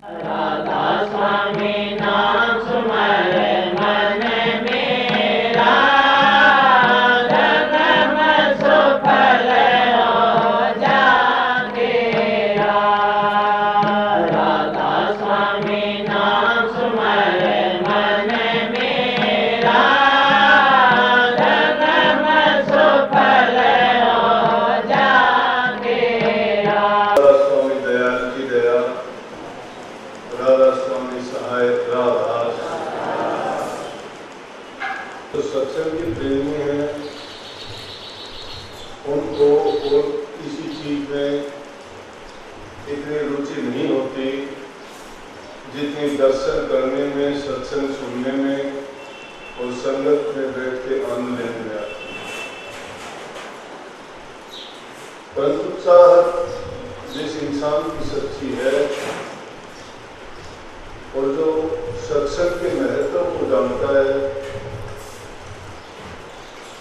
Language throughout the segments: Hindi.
राधा स्वामी नाम सुमरे मन मेरा, जन्म सुफल हो जाएगा। राधा स्वामी नाम सुमरे मन मेरा, जन्म सुफल हो जाएगा। राधा स्वामी दयाल की दया, राधा स्वामी सहाय राधा। तो सत्संग के प्रेमी हैं, उनको और किसी चीज में इतनी रुचि नहीं होती जितनी दर्शन करने में, सत्संग सुनने में और संगत में बैठ के आनंद लेने में आती है। परंतु चाहत जिस इंसान की सच्ची है और जो सत्संग के महत्व को जानता है,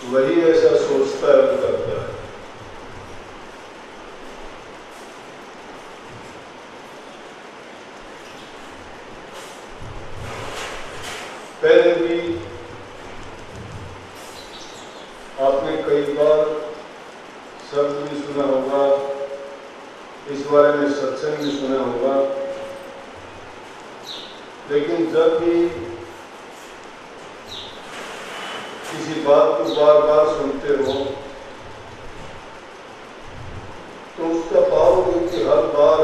वही ऐसा सोचता है और करता है। पहले भी आपने कई बार शब्द भी सुना होगा, इस बारे में सत्संग भी सुना होगा, लेकिन जब भी किसी बात को बार बार सुनते हो तो उसका पाओगे कि हर बार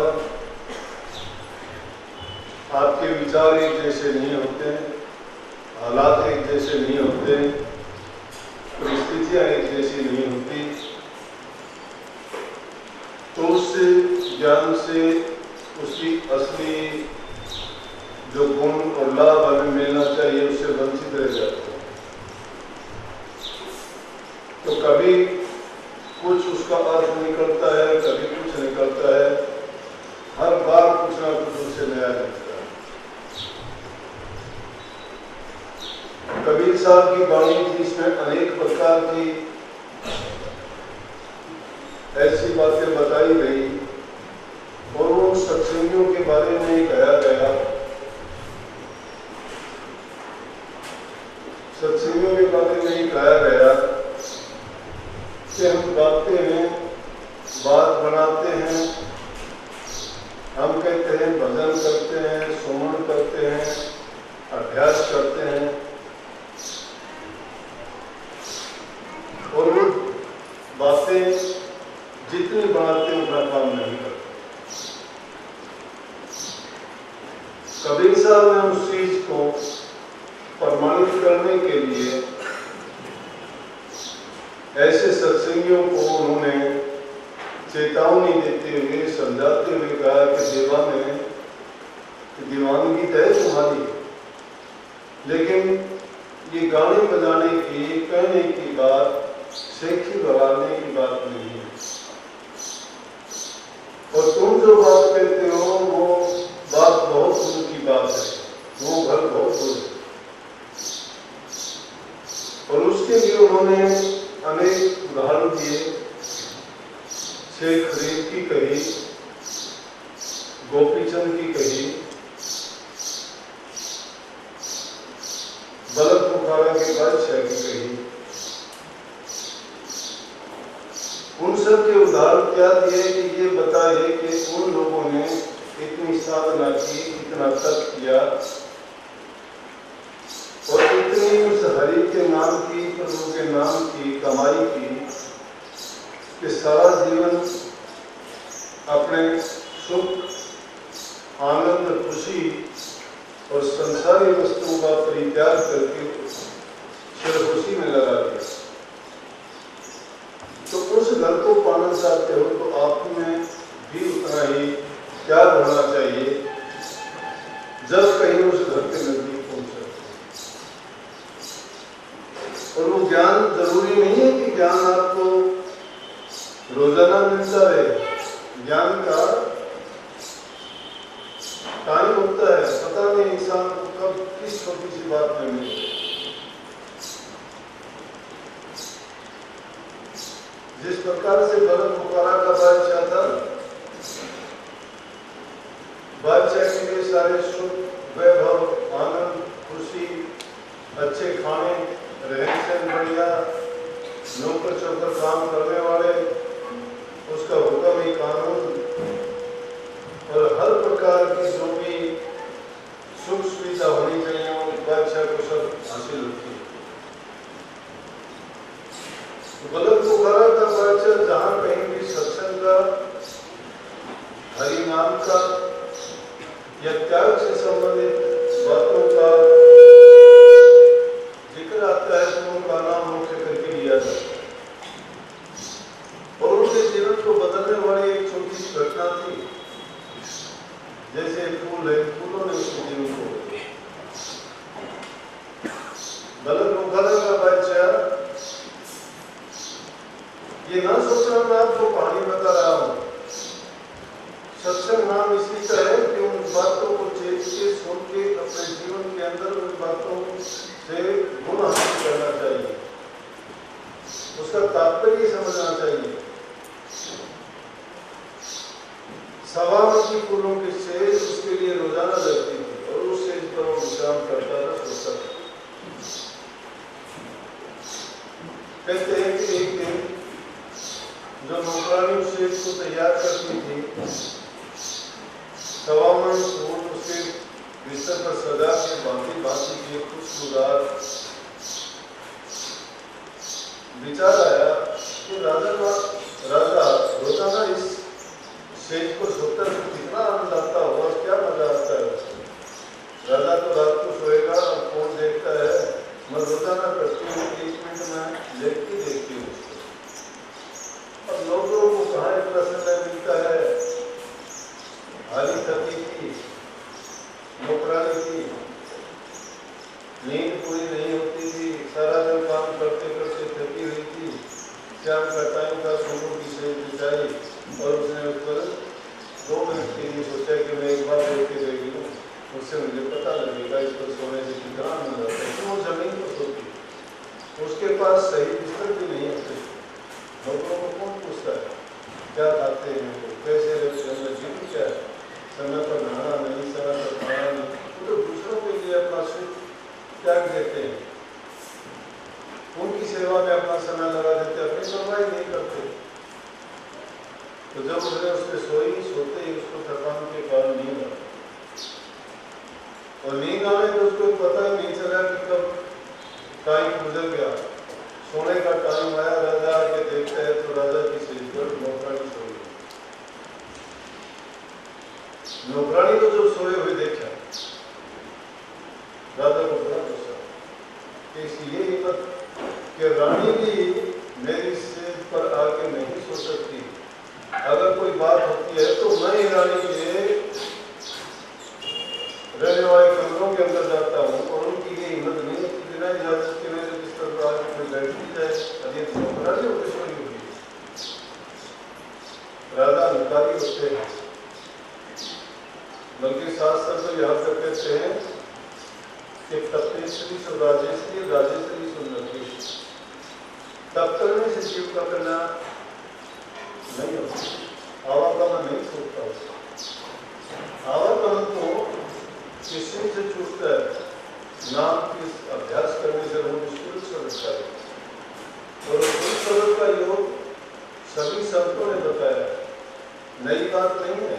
आपके विचार एक जैसे नहीं होते, हालात एक जैसे नहीं होते, परिस्थितियां एक जैसी नहीं होती। तो उस ज्ञान से उसकी असली जो गुण और लाभ हमें मिलना चाहिए उससे वंचित रह जाते हैं। तो कभी कुछ उसका अर्थ निकलता है, कभी कुछ निकलता है, हर बार कुछ ना कुछ उससे नया निकलता है। कबीर साहब की वाणी थी, इसमें अनेक प्रकार की ऐसी बातें बताई गई और वो सत्संगियों के बारे में कहा गया। सत्संगियों के बारे में कहा गया कि हम गाते हैं, बात बनाते हैं, हम कहते हैं भजन करते हैं, सुमन करते हैं, अभ्यास करते हैं, और वो बातें जितनी बनाते हैं उतना काम नहीं करते। कबीर साहब ने उस चीज को प्रमाणित करने के लिए ऐसे सत्संगियों को उन्होंने चेतावनी देते हुए, समझाते हुए कहा कि दीवानगी तो है तुम्हारी, लेकिन ये गाने बजाने की, कहने की बात, सेखी बगाड़ने की बात नहीं है। और तुम जो बात कहते हो वो बात बहुत दूर की बात है, वो घर बहुत दूर है। और उसके लिए उन्होंने अनेक उदाहरण दिए। शेख फरीद की कही, गोपीचंद की कही, बलक बुखारा के बादशाह की कही। उन सब के उदाहरण क्या दिए कि ये बताए कि उन लोगों ने इतनी साधना की, इतना तप किया और इतनी उस हरि के नाम की, प्रभु के नाम की कमाई की कि सारा जीवन अपने सुख, आनंद, खुशी और संसारी वस्तुओं का परित्याग करके सिर्फ उसी में लगा दिया। तो उस घर को पाना चाहते हो तो आप में भी उतना ही त्याग होना चाहिए जब कहीं उस घर के नजदीक पहुंचे। और वो ज्ञान जरूरी नहीं है कि ज्ञान आपको रोजाना मिलता रहे। ज्ञान का टाइम होता है, पता नहीं इंसान को कब किस छोटी सी बात में मिले। जिस प्रकार से बलक बुखारा का बादशाह था, बादशाह के लिए सारे सुख, वैभव, आनंद, खुशी, अच्छे खाने, रहन सहन बढ़िया, नौकर चौकर काम करने वाले, उसका हुक्म ही कानून, और हर प्रकार की जो भी सुख सुविधा होनी चाहिए वो बादशाह को सब हासिल होती है। बलद बुखारा का बादशाह जहाँ कहीं भी सत्संग का, हरि नाम का या त्याग से संबंधित बातों का जिक्र आता है तो उनका नाम मुख्य करके लिया जाता है। और उनके जीवन को बदलने वाली एक छोटी सी घटना थी, जैसे फूल है, फूलों ने उसके जीवन को बलद बुखारा का बादशाह ये ना सोचना मैं आपको कहानी बता रहा हूं। सत्संग नाम इसी का है कि उन बातों को चेत के सुन के अपने जीवन के अंदर उन बातों से गुण हासिल करना चाहिए, उसका तात्पर्य समझना चाहिए। सवामती फूलों की सेज उसके लिए रोजाना लगती थी और उस सेज पर वो विश्राम करता था, सोचता था। कहते हैं कि एक दिन जो नौकरानी उस सेज को तैयार करती थी, सवामन फूल उसके बिस्तर पर सजा के भांति भांति के खुशबूदार विचार आया कि राजा रोजाना इस सेज को सोकर कितना आनंद आता होगा, क्या मजा आता है। राजा तो रात को सोएगा और फोन देखता है, मैं रोजाना करती हूँ, 1 मिनट में देखती हूँ। अब लोगों को कहाँ इतना समय मिलता है, हाली थकी थी, नौकरानी थी, नींद पूरी नहीं होती थी, सारा दिन काम करते करते थकी हुई थी। शाम का टाइम था, सोनू की सेज बिछाई और उसने उस पर 2 मिनट के लिए सोचा कि मैं एक बार देख के गई हूँ, उससे मुझे पता लगेगा इस पर सोने से कितना आनंद आता है। तो वो जमीन पर सोती, उसके पास सही बिस्तर भी नहीं होते। लोगों को कौन पूछता है क्या खाते हैं, कैसे रहते हैं, जीवन क्या है, समय पर नहाना नहीं, समय पर खाना नहीं, तो दूसरों के लिए अपना सुख त्याग देते हैं, उनकी सेवा में अपना समय लगा देते, अपनी परवाही नहीं करते। तो जब उसने उसके सोते ही उसको थकान के कारण नींद आई, और नींद आने तो उसको पता ही नहीं चला कि कब टाइम गुजर गया। सोने का टाइम आया, राजा आके देखता है तो राजा की सेज पर नौकरानी सो गई। नौकरानी को जब सोए हुए देखा, राजा को बड़ा गुस्सा कि ये हिम्मत कि रानी भी मेरी सेज पर आके नहीं सो सकती, अगर कोई बात होती है तो मैं ही रानी के रहने वाले कमरों के अंदर जाता हूँ और उनकी ये हिम्मत नहीं है कि बिना इजाजत के मेरे बिस्तर पर आके कोई बैठती जाए। अभी नौकरानी होकर सोई हुई, राजा अधिकारी होते हैं, बल्कि शास्त्र तो यहाँ तक कहते हैं कि तप्तेश्वरी सो राजेश्वरी, राजेश्वरी सो नरकेश्वरी। तप करने से जीव का कल्याण नहीं होता, आवागमन नहीं छूटता उसका। आवागमन तो किसी से छूटता है, नाम के अभ्यास करने से वो मुश्किल से लगता है। और उस तरह का योग सभी संतों ने बताया, नई बात नहीं है।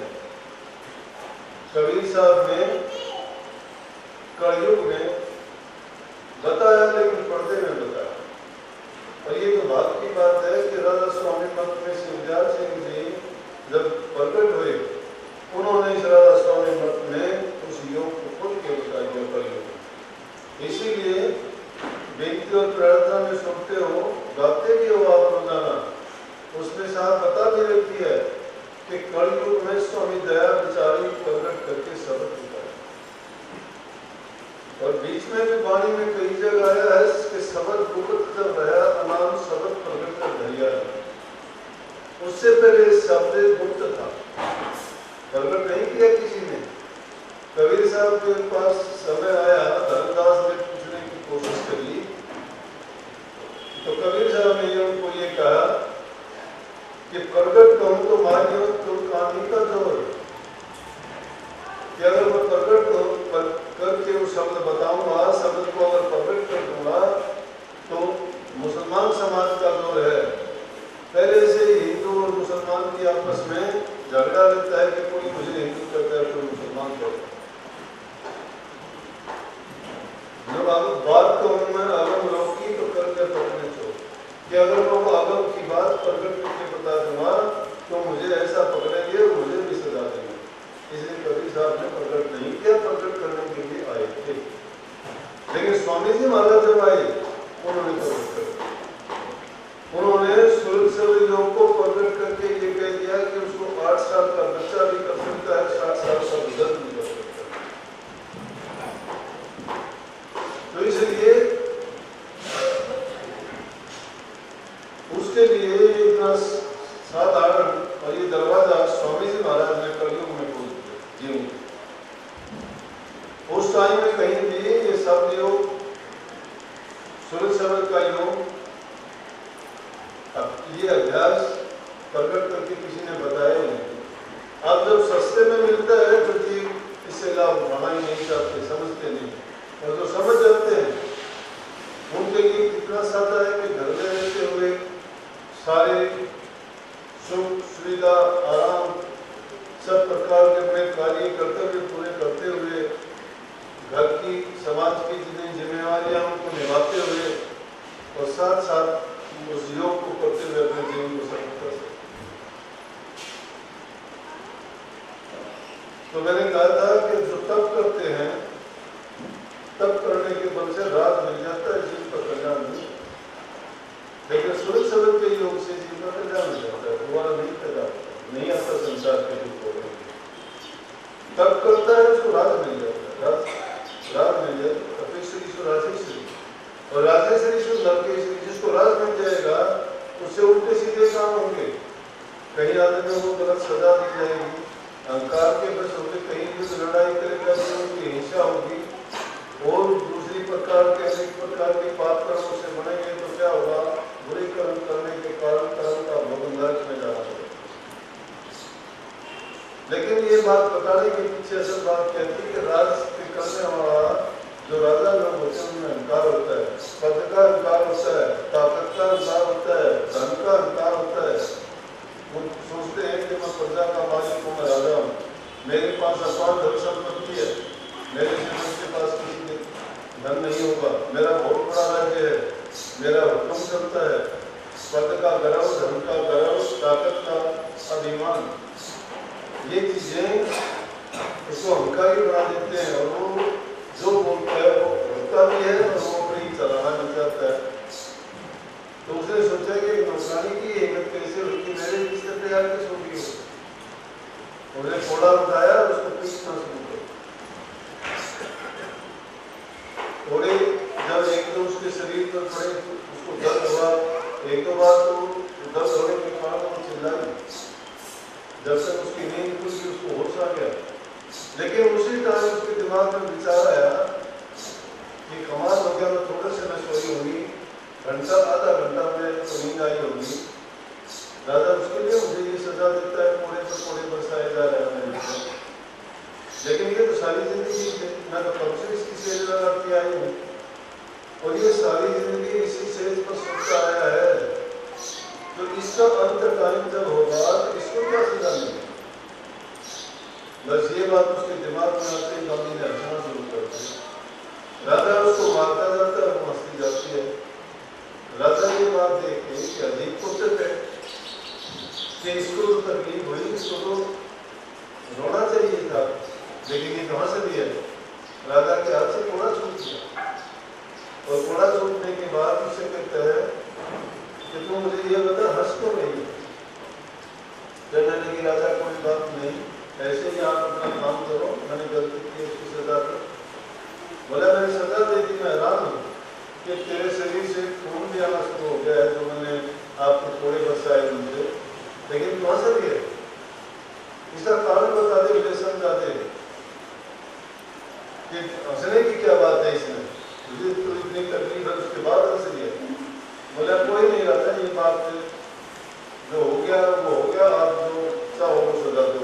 कबीर साहब ने कलयुग में बताया, लेकिन पर्दे में बताया। और ये तो बात की बात है कि राधा स्वामी मत में शिवदयाल सिंह जी जब प्रकट हुए, उन्होंने इस राधा स्वामी मत में उस योग को खुद के बता दिया कलयुग। इसीलिए बेनती और प्रार्थना में सुनते हो, गाते भी हो आप रोजाना, उसमें साथ बता भी रहती है कि कलयुग में स्वामी दया विचारी प्रकट करके सबक दिखाया। और बीच में भी वाणी में कई जगह आया है कि सबक गुप्त जब रहा अनाम सबक प्रकट कर धैर्य। उससे पहले शब्द गुप्त था, प्रकट नहीं किया किसी ने। कबीर साहब के पास समय आया, धर्मदास ने पूछने की कोशिश करी, तो कबीर साहब ने उनको ये कहा कि प्रकट कहूं तो मानियो तुम कहानी का जोर। कि अगर मैं करके वो शब्द बताऊंगा, शब्द को अगर प्रकट कर दूंगा, तो मुसलमान समाज का दौर है, पहले से ही हिंदू और मुसलमान की आपस में झगड़ा रहता है कि कोई मुझे हिंदू कहता है, कोई मुसलमान कहता है। जब आप बात कहूँ मैं अगम लोग की, तो करके पकड़ने चो कि अगर मैं वो अगम की बात प्रकट करके बता दूंगा तो मुझे ऐसा पकड़ेंगे और मुझे भी सजा देंगे। इसलिए कबीर साहब ने प्रकट नहीं किया, प्रकट करने के लिए आए थे। लेकिन स्वामी जी महाराज जब आए, उन्होंने प्रकट कर, उन्होंने सूरज योग को प्रकट करके ये कह दिया कि उसको 8 साल का बच्चा भी कर सकता है, 60 साल का बुजुर्ग भी कर सकता है। तो इसलिए उसके लिए इतना साधारण और ये दरवाजा स्वामी जी महाराज ने कलयुग में खोल दिया। उस टाइम में कहीं भी ये शब्द योग, सूरज शब्द का योग, ये अभ्यास प्रकट करके किसी ने बताया नहीं। अब जब सस्ते में मिलता है तो जी इससे लाभ उठाना ही नहीं चाहते, समझते नहीं, और जो समझ जाते हैं उनके लिए कितना सादा है कि घर में रहते हुए सारे सुख सुविधा आराम सब प्रकार के अपने कार्य कर्तव्य पूरे करते हुए, घर की समाज की जितनी जिम्मेवारियां उनको निभाते हुए और साथ साथ उस योग को करते हुए अपने जीवन को सफल कर सकते। तो मैंने कहा था कि जो तप करते हैं, तप करने के बल से राज मिल जाता है, जीव का कल्याण नहीं। लेकिन सूरज शब्द के योग से जीव का कल्याण हो जाता है, दोबारा नहीं पैदा नहीं आता संसार के रूप हो। तप करता है उसको राज मिल जाता है, राज मिल जाता है, ईश्वर राजेश्वरी, और राजेश्वरी ईश्वर लड़केश्वरी, जिसको राज मिल जाएगा उससे उल्टे सीधे काम होंगे। कहीं आदमी को गलत सजा दी जाएगी, अहंकार के बस होकर कहीं भी लड़ाई करेगा तो उनकी हिंसा होगी, और दूसरी प्रकार के अनेक प्रकार के पाप कर्मों से बनेंगे तो क्या होगा, बुरे कर्म करने के कारण कर्म का भोग नरक में जाना पड़ेगा। लेकिन ये बात बताने के पीछे असल बात कहती है कि राज करने वाला जो राजा लोग होते हैं उनमें अहंकार होता है, पद का अहंकार होता है, ताकत का अहंकार होता है, धन का अहंकार होता है। वो सोचते हैं कि मैं प्रजा का मालिक हूँ, मैं राजा हूँ, मेरे पास अपार धन संपत्ति है, मेरे जीवन के पास किसी धन नहीं होगा, मेरा बहुत बड़ा राज्य है, मेरा हुक्म चलता है। पद का गर्व, धन का गर्व, ताकत का अभिमान, ये चीजें उसको अहंकारी बना देते हैं, और वो जो बोलता है वो होता भी है और वो अपनी चलाना भी चाहता है। तो उसने सोचा कि नौकरानी की हिम्मत कैसे हुई कि मेरे बिस्तर पे आके सो गई हो। उसने थोड़ा उठाया और उसको पीटना शुरू कर। थोड़े जब एक दो उसके शरीर पर पड़े उसको दर्द हुआ, एक दो बार तो दर्द होने के बाद वो चिल्लाई, जब तक उसकी नींद खुल गई उसको होश आ गया। लेकिन उसी टाइम उसके दिमाग में विचार आया कि कमाल हो गया, मैं थोड़े से मैं सोई होगी, घंटा आधा घंटा में तो नींद आई होगी, दादा उसके लिए मुझे ये सजा देता है, कोड़े पर कोड़े बरसाए जा रहे हैं। लेकिन ये तो सारी जिंदगी मैं तो कब से इसकी सेज लगा के आई हूँ, और ये सारी जिंदगी इसी सेज पर सोचता आया है, तो इसका अंत टाइम जब होगा तो इसको क्या सजा मिलेगी। बस ये बात उसके दिमाग में आते ही गांधी ने हंसना शुरू कर दिया। राजा उसको मारता जाता है, वो हंसती जाती है। राजा ये बात देख के कि अजीब पुत्र है कि इसको तो तकलीफ हुई, इसको तो रोना चाहिए था, लेकिन ये कहाँ से दिया। राजा के हाथ से कोड़ा छूट गया, और कोड़ा छूटने के बाद उससे कहता है कि तुम मुझे ये बता हंस क्यों नहीं। कहने लगी राजा कोई बात नहीं, ऐसे ही आप अपना काम करो, मैंने गलती की उसकी सजा दो। बोला मैंने सजा दे दी, मैं हैरान हूँ कि तेरे शरीर से खून भी आना शुरू हो गया है, जो मैंने आपको थोड़े बरसाए उनसे, लेकिन कहाँ से भी है, इसका कारण बता दे, मुझे समझा दे कि हंसने की क्या बात है इसमें, मुझे तो इतनी तकलीफ है उसके बाद हंस लिया। बोला कोई नहीं रहता, ये बात जो हो गया वो हो गया, आप जो चाहो वो सजा दो।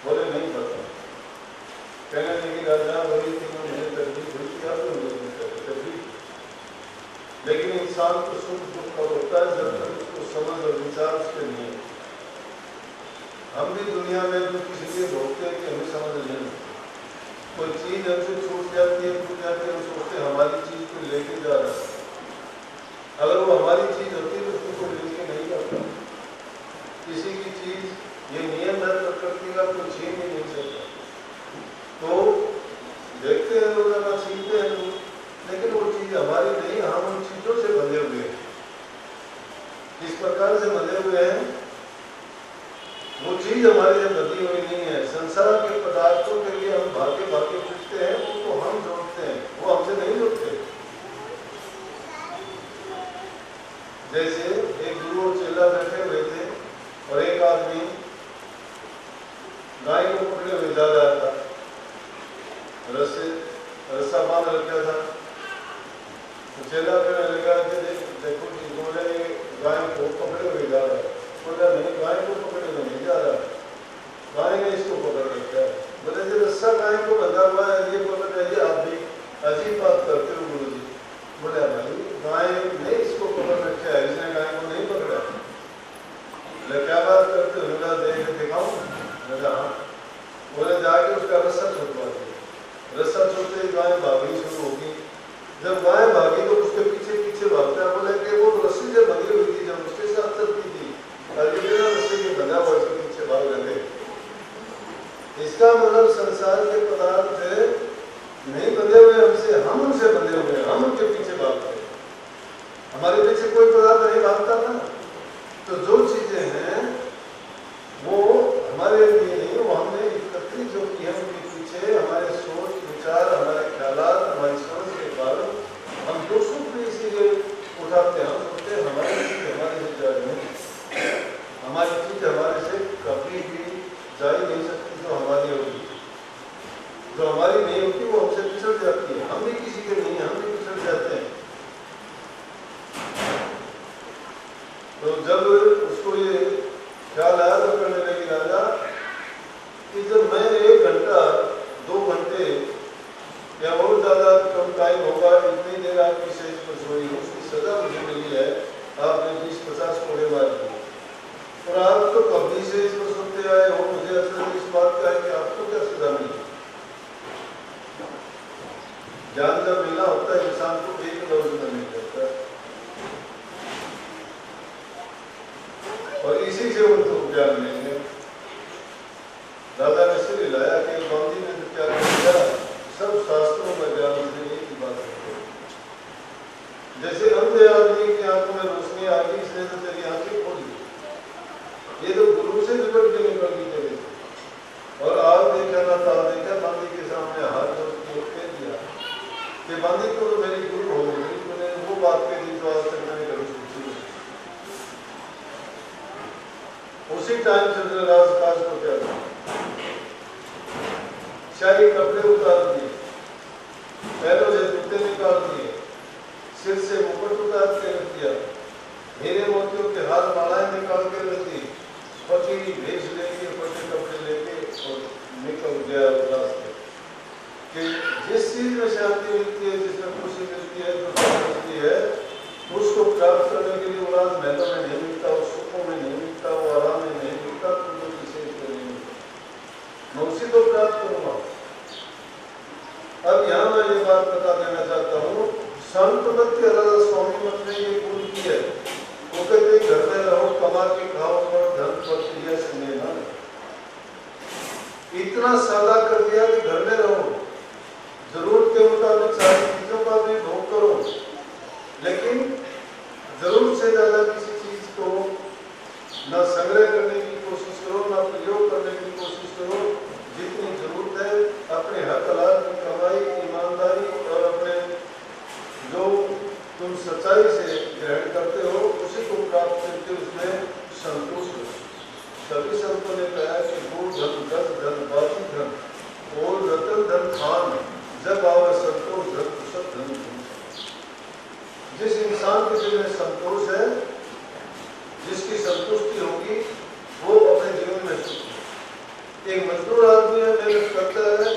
बोले नहीं पता। कहने लगी राजा वही थी मुझे तकलीफ हुई थी, आप तकलीफ। लेकिन इंसान को सुख दुख कब होता है जब तक उसको समझ और विचार उसके नहीं है। हम भी दुनिया में दुख इसलिए भोगते हैं कि हमें समझ नहीं। कोई चीज हमसे छूट जाती है, टूट जाती है, हम सोचते हैं हमारी चीज को लेके जा रहा है। अगर वो हमारी चीज होती है तो उसको कोई लेके नहीं जाता। किसी की चीज ये नियम है प्रकृति का, कोई छीन ही नहीं सकता। तो देखते हैं लोग, अगर छीनते हैं लोग, लेकिन वो चीज हमारी नहीं, हम उन चीजों से बंधे हुए हैं। इस प्रकार से बंधे हुए हैं, वो चीज हमारे लिए बंधी हुई नहीं है। संसार के पदार्थों के लिए हम भागे भागे फिरते हैं, उनको हम जोड़ते हैं, वो हमसे नहीं जोड़ते। जैसे एक गुरु और चेला बैठे हुए थे और एक आदमी गाय को पकड़े हुए जा रहा था, रस्सा बांध रखा था। तो चेला कहने लगा कि देखो कि बोले गाय को पकड़े हुए जा रहा है। बोला नहीं, गाय को पकड़े हुए नहीं जा रहा, गाय ने इसको पकड़ रखा है। बोले जी रस्सा गाय को बंधा हुआ है, ये बोल रहे हैं आप भी अजीब बात करते हो गुरु जी। बोले भाई गाय ने इसको पकड़ रखा है, इसने गाय को नहीं पकड़ा। बोले क्या बात करते हो? बोला देख दिखाऊं। बोला हाँ। बोले जाके उसका रस्सा छुटवा दिया। रस्सा छूटते ही गाय भागनी शुरू होगी। जब गाय भागी तो उसके पीछे पीछे भागता है। बोले कि वो रस्सी से बंधी हुई थी, जब उसके साथ चलती थी, रस्सी के बंधा हुआ उसके पीछे भाग रहे। इसका मतलब संसार के पदार्थ नहीं बंधे हुए हमसे, हम उनसे बंधे हुए हैं, हम उनके पीछे भागते हैं। हमारे पीछे कोई पदार्थ नहीं भागता ना। तो जो चीजें हैं वो हमारे लिए नहीं, वो हमने एकत्रित जो की है उनके पीछे हमारे सोच विचार, हमारे ख्यालात, हमारी समझ के कारण हम दुख सुख भी इसीलिए उठाते हैं। हम सोचते हैं हमारी चीज हमारे से जा नहीं, हमारी चीज हमारे से कभी भी जा ही नहीं सकती। जो हमारी होगी, जो हमारी नहीं होती वो हमसे पिछड़ जाती है। हम भी किसी के नहीं, हम भी पिछड़ जाते हैं। तो जब उसको ये ख्याल आया तो कहने लगी राजा कि जब मैं 1 घंटा 2 घंटे या बहुत ज्यादा कम टाइम होगा, इतनी देर आपकी सेज पर सोई, उसकी सजा मुझे मिली है, आपने 20-50 कोड़े मार दिए और आप तो कभी से इस पर सुनते आए हो। मुझे असर इस बात का है कि आपको क्या सजा मिली। ज्ञान जब मिला होता है इंसान को एक लफ्ज में नहीं करता, और इसी से उनको ज्ञान मिलेंगे। दादा ने सिर हिलाया कि गांधी ने तो क्या किया, सब शास्त्रों में ज्ञान से एक ही बात करते। जैसे अंधे आदमी की आंखों में रोशनी आ गई, इसने तो तेरी आंखें खोल दी। ये तो गुरु से निकट के निकल गई तेरे से। और आप देखा ना था, देखा गांधी के सामने हाथ जोड़ के कह दिया कि गांधी को तो मेरी गुरु हो गई, मैंने वो बात कह दी जो आज तक मैंने कभी सोची नहीं। उसी टाइम से राजकाज को क्या था, शाही कपड़े उतार दिए, पैरों से जूते निकाल दिए, सिर से मुकुट उतार के रख दिया, हीरे मोतियों के हाथ मालाएं निकाल के रख दी, पति भेज लेके पति कपड़े लेके और निकल गया रास्ते। कि जिस चीज में शांति मिलती है, जिसमें खुशी मिलती है, जो मिलती है, उसको प्राप्त करने के लिए वो राज महलों में नहीं मिलता, वो सुखों में नहीं मिलता, वो आराम में नहीं मिलता, तो जो किसी को नहीं मिलता। मैं उसी को प्राप्त करूंगा। अब यहाँ मैं ये बात बता देना चाहता हूँ, संत मत के राजा स्वामी मत ने ये पूरी की है। वो कहते घर में रहो, कमा के खाओ और धन पर क्रिया से लेना। इतना सादा कर दिया कि घर में रहो, जरूरत के मुताबिक सारी चीजों का भी भोग करो, लेकिन जरूरत से ज्यादा किसी चीज को न संग्रह करने की कोशिश करो, न प्रयोग करने की कोशिश करो। जितनी जरूरत है अपने हक हलाल की कमाई, ईमानदारी और अपने जो तुम सच्चाई से ग्रहण करते हो उसी को प्राप्त करके उसमें संतोष हो। सभी संतों ने कहा कि वो धन, दस धन, बाकी धन और रतन धन खान, जब आवे संतोष धन सब धन। जिस इंसान के दिल में संतोष है, जिसकी संतुष्टि होगी, वो अपने जीवन में सुखी। एक मजदूर आदमी है, मेहनत करता है,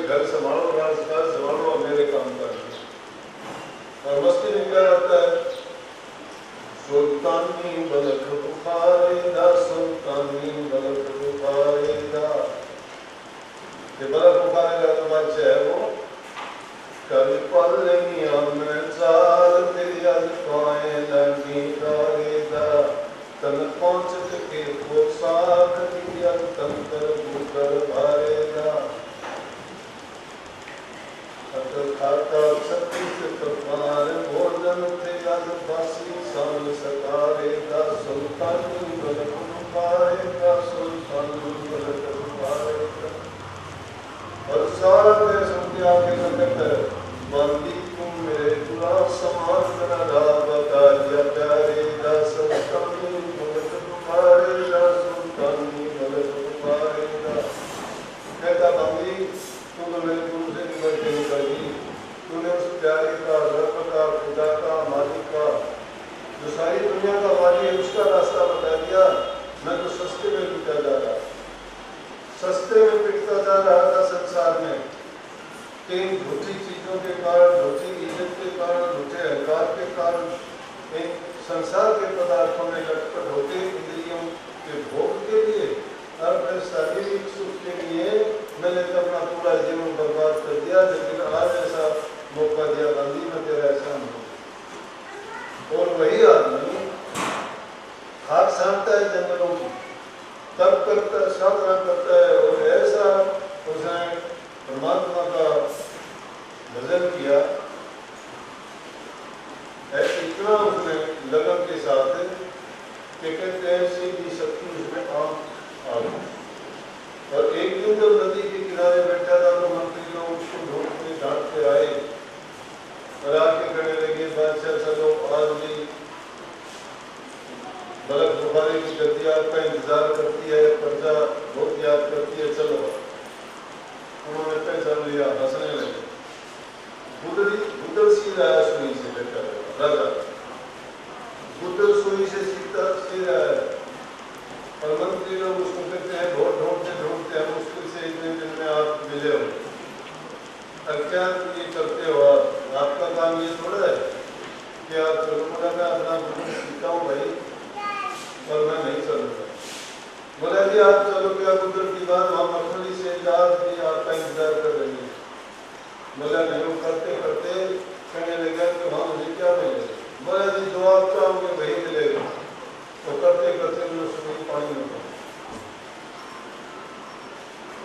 घर संभालो, राजकाज संभालो और मेरे काम कर। और मस्ती में क्या रहता है? सुल्तानी बलख बुखारेदा, सुल्तानी बलख बुखारेदा। ये बलख बुखारेदा तो बादशाह है वो। कभी पल्लनिया में चाल तेरी आज पाए लगी दारेदा, तन पहुंच के पोशाक दिया तंत्र भूकर भारेदा। अतः खाता छत्तीस कपार भोजन थे आज बासी साल सकारेदा, सुल्तानी बलख बुखारेदा, सुल्तानी बलख बुखारेदा। और सारा तेरे सुनते आगे कहता है, बांधी तुम मेरे पूरा समान करा बता दिया प्यारे दा, सुल्तानी बलख बुखारेदा, सुल्तानी बलख बुखारेदा। कहता बांधी तू तो मेरे गुरु से निकल के निकल गई, तूने उस प्यारे का, रब का, खुदा का, मालिक का, जो सारी दुनिया का मालिक है, उसका रास्ता बता दिया। मैं तो सस्ते में पिटा जा रहा, सस्ते में पिटता जा रहा था संसार में। इन झूठी चीजों के कारण, झूठी इज्जत के कारण, झूठे अहंकार के कारण, इन संसार के पदार्थों में लटपट होते इंद्रियों के भोग के लिए, अपने शारीरिक सुख के लिए मैंने तो अपना पूरा जीवन बर्बाद कर दिया। लेकिन आज ऐसा मौका दिया गांधी, में तेरा ऐसा नहीं। और वही आदमी हाथ साधता है जंगलों की, तब करता है, साधना करता है, और ऐसा उसने परमात्मा का भजन किया, इतना उसने लगन के साथ कि कहते हैं सीधी शक्ति उसमें आ गई। और एक दिन जब नदी के किनारे बैठा था तो मंत्री लोग उसको ढूंढते ढांढते आए और आके कहने लगे, बादशाह चलो आज भी बलख बुखारे की गद्दी आपका इंतजार करती है, प्रजा बहुत याद करती है, चलो। उन्होंने पहचान लिया, हंसने लगे। बुदर सी रहा है सुई से बैठा राजा, बुदर सुई से सीता सी रहा है। और मंत्री लोग उसको कहते हैं बहुत ढूंढते ढूंढते हैं, मुश्किल से इतने दिन में आप मिले हो, क्या ये करते हो आपका काम ये थोड़ा है कि आप चलो। बोला मैं अपना बुदर सीखता हूँ भाई, और मैं नहीं चलूंगा। बोला जी आप चलो, क्या बुदर की बात, वहाँ मखमली से आज भी आपका इंतजार कर रही है। बोला नहीं, वो करते करते कहने लगा कि वहाँ मुझे क्या मिलेगा। बोला जी जो आप चाहोगे वही मिलेगा। तो करते करते मुझे सुई पानी में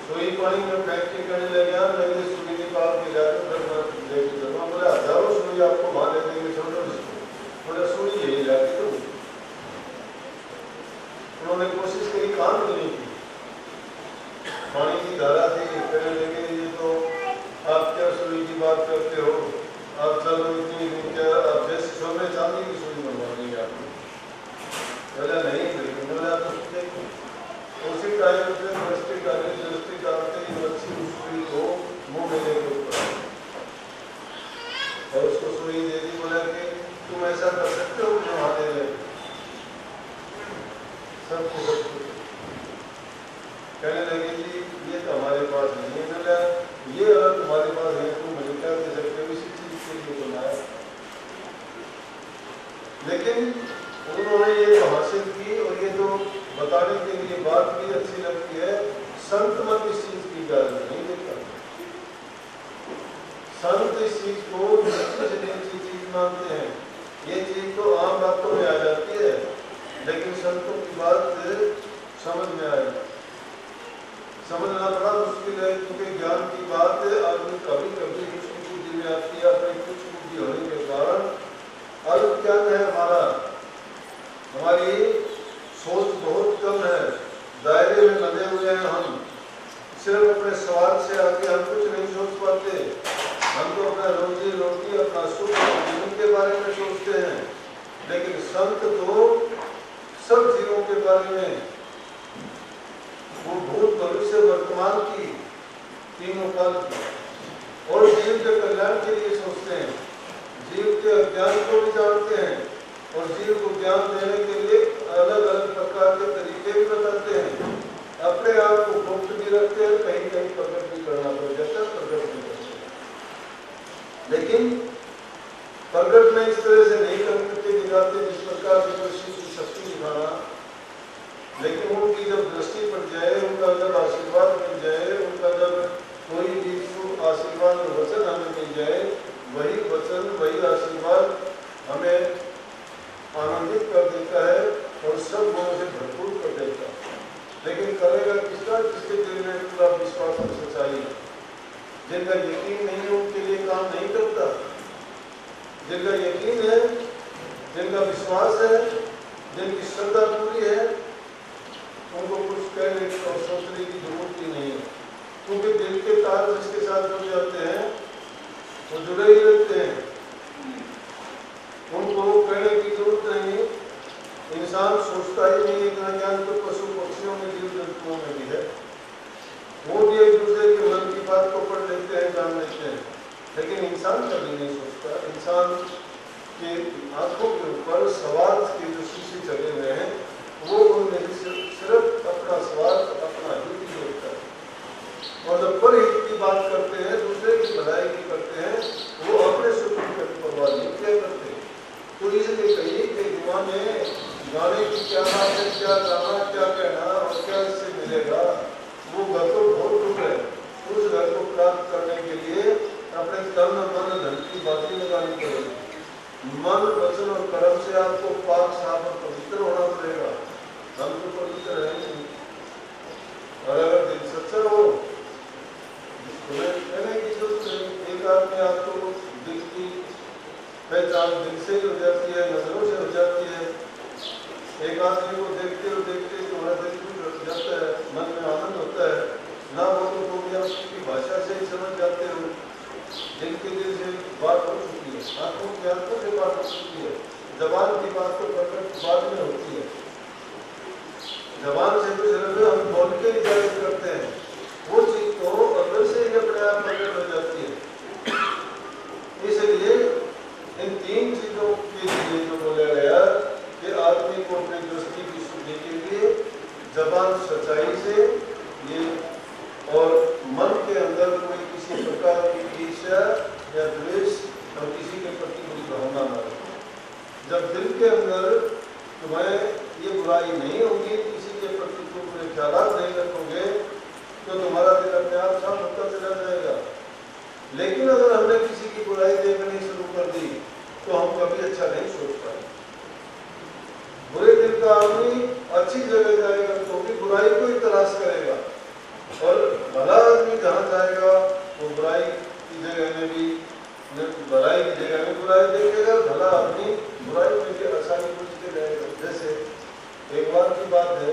सुई पानी में फेंक के कहने लगा, मैंने सुई निकाल के जाकर फिर मैं लेके चलूँगा। बोला हजारों सुई आपको वहाँ ले देंगे, छोड़ो इसको। बोला सुई यही जाती तो। उन्होंने कोशिश करी, काम नहीं की, पानी की धारा थी। कहने लगे ये तो आप क्या सुई की बात करते हो, आप चलो इतनी क्या आप जैसे सोने चांदी की सुई बनवा देंगे आपको। बोला नहीं, लेकिन बोला तो उसी टाइम पे दृष्टि डालते ही बच्ची उस सुई को मुंह में लेके ऊपर और उसको सुई दे दी। बोला कि तुम ऐसा कर सकते हो जो वहां दे सब कहने लगे जी ये तो हमारे पास नहीं है। बोला ये अगर तुम्हारे पास है तो मुझे क्या दे सकते हो, इसी चीज के लिए बनाया। लेकिन उन्होंने ये हासिल की, और ये तो बताने के लिए बात भी अच्छी लगती है, संत मत इस चीज की इजाजत नहीं देता। संत इस चीज को नीची चीज मानते हैं। ये चीज तो आम बातों में आ जाती है, लेकिन संतों की बात समझ में आएगी। समझना बड़ा मुश्किल है, क्योंकि ज्ञान की बात आदमी कभी कभी उसकी बुद्धि में आती है, अपनी कुछ बुद्धि होने के कारण। अल्प ज्ञान है हमारा, हमारी सोच बहुत कम है, दायरे में बंधे हुए हैं हम। सिर्फ अपने स्वार्थ से आगे हम कुछ नहीं सोच पाते। हम तो अपना रोजी रोटी, अपना सुख, जीवन के बारे में सोचते हैं। लेकिन संत तो सब जीवों के बारे में, वो भूत भविष्य वर्तमान की, तीनों काल की, और जीव के कल्याण के लिए सोचते हैं। जीव के अज्ञान को भी जानते हैं, और जीव को ज्ञान देने के लिए अलग अलग प्रकार के तरीके भी बताते हैं। अपने आप को गुप्त भी रखते हैं, कहीं कहीं प्रकट भी करना पड़ जाता है, प्रकट प्रकार की कृषि की शक्ति दिखाना, लेकिन उनकी जब दृष्टि पड़ जाए, उनका जब आशीर्वाद मिल जाए, उनका जब कोई भी शुभ आशीर्वाद और वचन हमें मिल जाए, वही वचन वही आशीर्वाद हमें आनंदित कर देता है और सब गुणों से भरपूर कर देता है। लेकिन करेगा किसका? जिसके दिल में पूरा विश्वास और सच्चाई, जिनका यकीन नहीं है उनके लिए काम नहीं करता। जिनका यकीन है, जिनका विश्वास है, जिनकी श्रद्धा पूरी है, उनको कुछ कहने और सोचने की जरूरत ही नहीं है, क्योंकि दिल के तार जिसके साथ जुड़ जाते हैं वो जुड़े ही रहते हैं। उनको कहने की जरूरत नहीं। इंसान सोचता ही नहीं, इतना ज्ञान तो पशु पक्षियों में, जीव जंतुओं में भी है। वो भी एक दूसरे के मन की बात को पढ़ लेते हैं, जान लेते हैं, लेकिन इंसान कभी नहीं सोचता। इंसान के आंखों के ऊपर स्वार्थ के जो शीशे चले हुए हैं, वो उनमें सिर्फ अपना स्वार्थ, अपना हित ही देखता है। और जब परहित की बात करते हैं, दूसरे की भलाई की करते हैं, वो अपने सुख की परवाह नहीं किया करते। तो इसलिए कहिए कि दुआ में गाने की क्या बात है, क्या गाना, क्या कहना और क्या इससे मिलेगा, वो घर तो बहुत दूर है। उस घर को प्राप्त करने के लिए अपने तन मन धन की बातें लगानी पड़ेगी। मन, वचन और कर्म से आपको पाक, साफ और पवित्र होना पड़ेगा। हम तो पवित्र है नहीं। और अगर दिल सच्चा हो, तुम्हें कहने की जरूरत नहीं। एक आदमी आपको दिल की पहचान दिल से हो जाती है, नजरों से हो जाती है। एक आदमी को देखते हो देखते तुम्हारा दिल भी जाता है, मन में आनंद होता है। ना बोलो तो भी आप उसकी भाषा से ही समझ जाते हो। दिल के दिल से बात हो चुकी है, आंखों की आंखों से बात हो चुकी है। जबान की बात तो प्रकट बाद में होती है। जबान से तो सिर्फ हम बोल के ही जाहिर करते हैं, वो चीज तो अंदर से ही अपने आप प्रकट हो जाती है। इसलिए इन तीन चीजों के लिए जो बोला गया कि आदमी को अपनी दृष्टि की शुद्धि के लिए जबान सच्चाई से ये, और मन के अंदर कोई किसी प्रकार की ईर्ष्या या द्वेष और किसी के प्रति कोई भावना न रहे। जब दिल के अंदर तुम्हें ये बुराई नहीं होगी, किसी के प्रति तुम कोई ख्याल नहीं रखोगे, तो तुम्हारा दिल अपने आप साफ होता चला जाएगा। लेकिन अगर हमने किसी की बुराई देखनी शुरू कर दी, तो हम कभी अच्छा नहीं सोच पाएंगे। बुरे दिल का आदमी अच्छी जगह जाएगा तो भी बुराई को ही तलाश करेगा, और भला आदमी जहाँ जाएगा वो बुराई की जगह में भी भलाई की जगह में बुराई देखेगा। भला आदमी बुराई में भी आसानी पूछ के जाएगा। जैसे एक बार की बात है,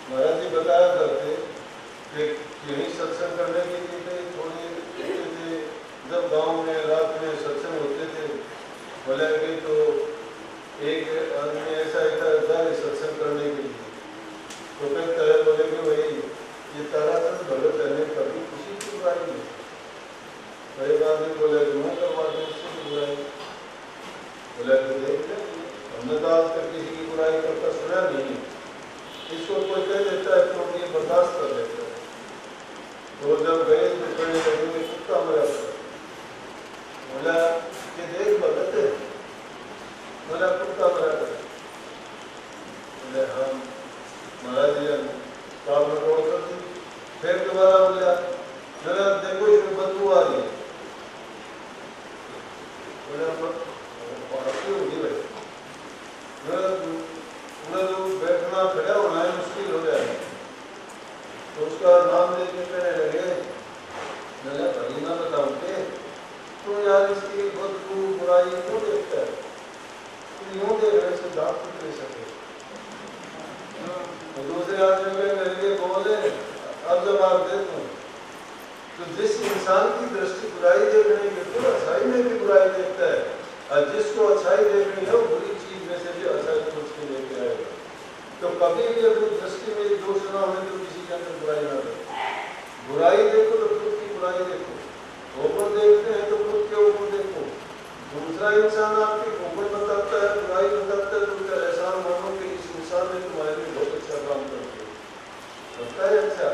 महाराज जी बताया करते कि यही सत्संग करने के लिए थोड़े थे, जब गांव में रात में सत्संग होते थे, बोले कि तो एक आदमी ऐसा था सत्संग करने के लिए, तो कहता है, बोले कि भाई ये ताराचंद भगत है, कभी किसी की बुराई नहीं। कई आदमी बोले मैं करवा दूं उससे बुराई। बोले तो देख ले, हमने तो आज तक किसी की बुराई करता सुना नहीं। इसको कोई कह देता है तो ये बर्दाश्त कर लेते हैं। तो जब गए तो कहने लगे कुत्ता मरा था। बोला कि देख भगत है, बोला कुत्ता मरा था। बोले हाँ महाराज जी काम में रोड कर दी। फिर दोबारा बोला जरा देखो इसमें बदबू आ रही है। होगी भाई, बैठना खड़ा होना है मुश्किल हो गया। तो उसका नाम लेके कहने लगे, मैंने भली ना बताऊं के तो यार इसकी बदबू बुराई क्यों देखता है, तो यूं देखने से दांत नहीं ले सके। तो दूसरे आदमी के बोले अब जवाब दे तुम। तो जिस इंसान की दृष्टि बुराई देखने की तो अच्छाई में भी बुराई देखता है, और जिसको अच्छाई देखनी है वो बुरी चीज में से भी अच्छाई सोच के लेके आएगा। तो कभी भी अपनी दृष्टि में दोष ना होने तो किसी के अंदर बुराई ना रहे। बुराई देखो तो खुद की बुराई देखो, ऊपर देखते हैं तो खुद के ऊपर देखो। दूसरा इंसान आपके ऊपर बताता है, बुराई बताता है, तो उसका एहसान मानो कि इस इंसान ने तुम्हारे लिए बहुत अच्छा काम कर दिया, लगता है अच्छा।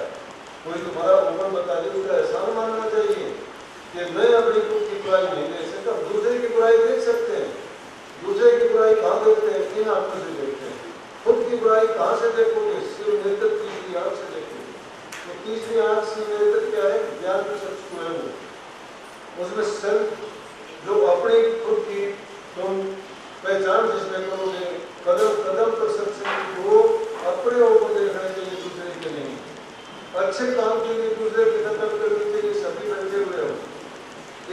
कोई तुम्हारा ऊपर बता दे, उसका एहसान मानना चाहिए कि मैं अपनी खुद की बुराई नहीं देख सकता। दूसरे की बुराई देख सकते हैं, दूसरे की बुराई कहाँ देखते हैं? पहचान का शख्स है वो, उसमें सिर्फ जो अपनी खुद की तुम पहचान जिसमें करोगे, कदम कदम पर सत्संग को अपने ऊपर देखने के लिए, दूसरे के नहीं, अच्छे काम के लिए दूसरे की नकल करने के लिए सभी लगे हुए हो।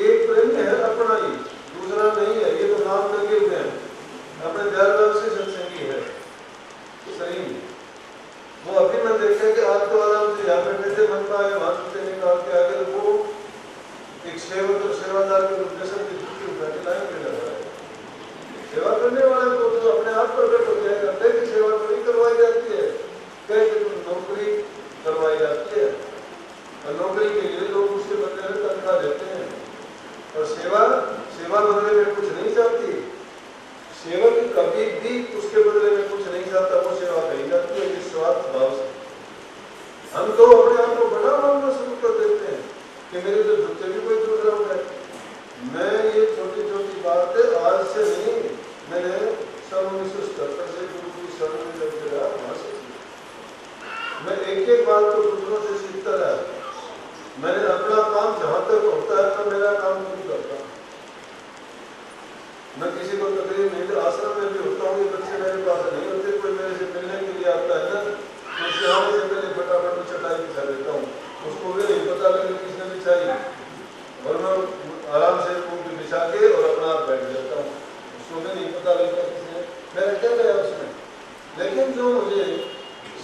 एक प्रेम है अपना ही, दूसरा नहीं है, ये तो नाम लगे हुए हैं, अपने दयाल से सत्संगी है सही। वो अभी मैं देखा कि आज तो आराम से यहाँ बैठे थे, मन पाए वहां से निकाल के आगे, वो एक सेवक और सेवादार के उद्देश्य की छुट्टी उठा के लाइन में लगा है। सेवा करने वाले को तो अपने आप प्रकट हो जाएगा, कहीं की सेवा तो नहीं करवाई जाती है, कहीं की तो नौकरी करवाई जाती है, और नौकरी के लिए लोग उसके बदले में तनख्वाह देते हैं, और सेवा बदले में कुछ नहीं चाहती, सेवक कभी भी उसके बदले में कुछ नहीं चाहता, वो सेवा कही जाती है निस्वार्थ भाव से। हम तो अपने आप को बड़ा मानना शुरू कर देते हैं कि मेरे तो जुत्ते भी कोई दूसरा हो गए। मैं ये छोटी छोटी बातें आज से नहीं, मैंने 1977 से गुरु की शरण में जब गया वहां से मैं एक एक बात को दूसरों से सीखता रहा। मैंने अपना काम जहां तक होता है तो मेरा काम नहीं करता, मैं किसी को तकलीफ नहीं, आश्रम में भी होता हूँ, बच्चे मेरे पास नहीं होते, कोई मेरे से मिलने के लिए आता है ना, उससे आने से पहले फटाफट में चटाई बिछा देता हूँ, उसको भी नहीं पता कि किसने बिछाई, और मैं आराम से ऊँट बिछा के और अपना आप बैठ जाता हूँ, उसको भी नहीं पता लगता किसने मेरा क्या गया उसमें। लेकिन जो मुझे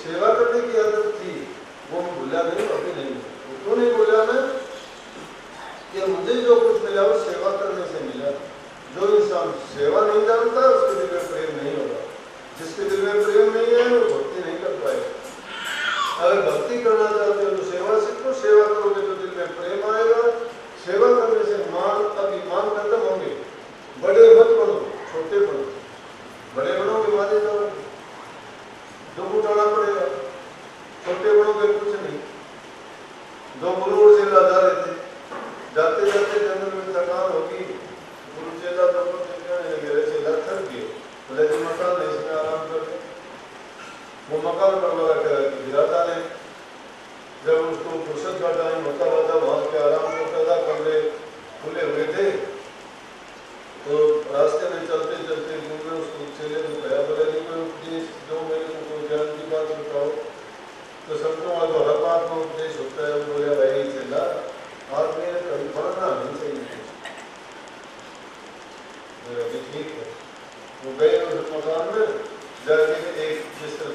सेवा करने की आदत थी वो मैं भूला नहीं, अभी नहीं। क्यों नहीं भूला मैं? कि मुझे जो कुछ मिला वो सेवा करने से मिला। जो इंसान सेवा नहीं जानता उसके दिल में प्रेम नहीं होगा, जिसके दिल में प्रेम नहीं है वो भक्ति नहीं कर पाएगा। अगर भक्ति करना चाहते हो तो सेवा सीखो, सेवा करोगे तो दिल में प्रेम आएगा। सेवा करने से मान अभिमान खत्म होंगे। बड़े मत बनो, छोटे बनो, बड़े बनोगे माने जाओगे, दुख उठाना पड़ेगा, छोटे बनोगे कुछ नहीं। दो गुरु से लादा रहते, जाते जाते जंगल में थकान होगी, गुरु चेला दोनों देखने लगे, चेला थक गए, बोले जी मकान है इसमें आराम कर ले। वो मकान पर लगा के गिरा डाले। जब उसको फुर्सत का टाइम होता था वहां के आराम करता था, कमरे खुले हुए थे, तो रास्ते में चलते चलते गुरु ने उसको चेले को कहा, बोले जी कोई उपदेश जो मेरे को ज्ञान की बात बताओ। तो संतों का तो हर बात में उपदेश होता है। वो बोले भाई चेला आदमी ने कभी पढ़ना नहीं चाहिए। ठीक है, वो गए उस मकान में जाके एक बिस्तर